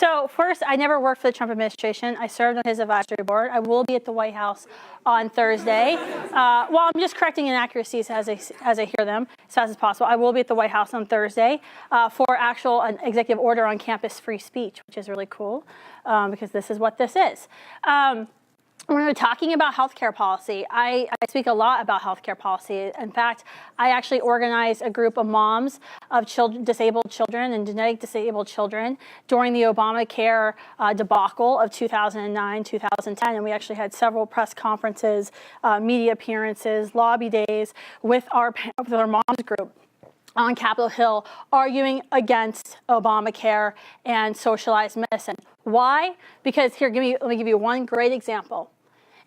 So first, I never worked for the Trump administration. I served on his advisory board. I will be at the White House on Thursday. Well, I'm just correcting inaccuracies as I hear them as fast as possible. I will be at the White House on Thursday for an executive order on campus free speech, which is really cool because this is what this is. When we're talking about healthcare policy, I speak a lot about healthcare policy. In fact, I actually organized a group of moms of disabled children and genetic disabled children during the Obamacare debacle of 2009, 2010. And we actually had several press conferences, media appearances, lobby days with our moms group on Capitol Hill arguing against Obamacare and socialized medicine. Why? Because here, let me give you one great example.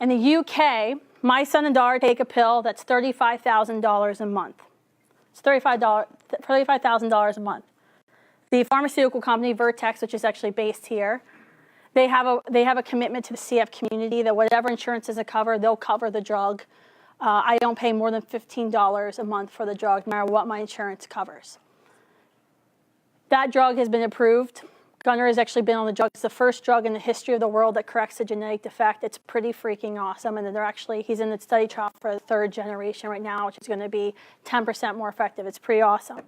In the UK, my son and daughter take a pill that's $35,000 a month. It's $35,000 a month. The pharmaceutical company, Vertex, which is actually based here, they have a commitment to the CF community that whatever insurances are covered, they'll cover the drug. I don't pay more than $15 a month for the drug, no matter what my insurance covers. That drug has been approved. Gunnar has actually been on the drug. It's the first drug in the history of the world that corrects a genetic defect. It's pretty freaking awesome. And then he's in the study trial for the 3rd generation right now, which is going to be 10% more effective. It's pretty awesome.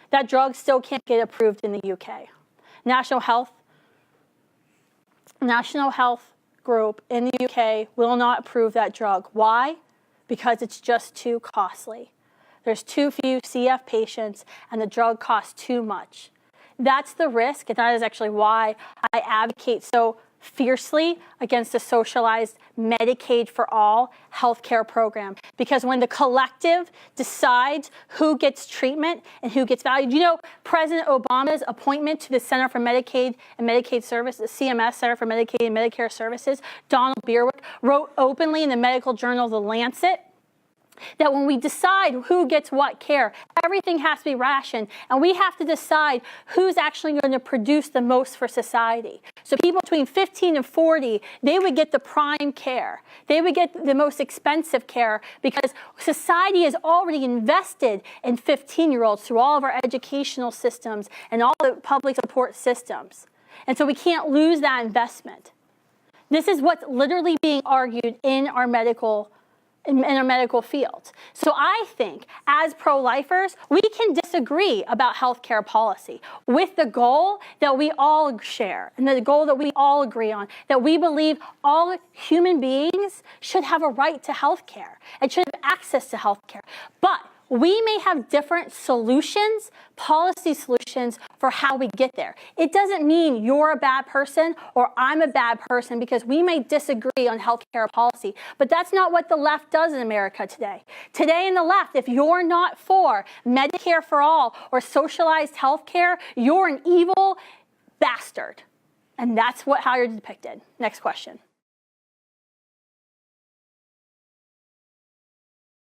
That drug still can't get approved in the UK. National Health Group in the UK will not approve that drug. Why? Because it's just too costly. There's too few CF patients, and the drug costs too much. That's the risk, and that is actually why I advocate so fiercely against a socialized Medicaid for all healthcare program. Because when the collective decides who gets treatment and who gets value, you know, President Obama's appointment to the Center for Medicaid and Medicaid Services, CMS, Center for Medicaid and Medicare Services, Donald Bierwick, wrote openly in the medical journal The Lancet that when we decide who gets what care, everything has to be rationed, and we have to decide who's actually going to produce the most for society. So people between 15 and 40, they would get the prime care. They would get the most expensive care because society has already invested in 15-year-olds through all of our educational systems and all the public support systems. And so we can't lose that investment. This is what's literally being argued in our medical field. So I think as pro-lifers, we can disagree about healthcare policy with the goal that we all share and the goal that we all agree on, that we believe all human beings should have a right to healthcare and should have access to healthcare. But we may have different solutions, policy solutions for how we get there. It doesn't mean you're a bad person or I'm a bad person because we may disagree on healthcare policy, but that's not what the left does in America today. Today in the left, if you're not for Medicare for all or socialized healthcare, you're an evil bastard. And that's how you're depicted. Next question.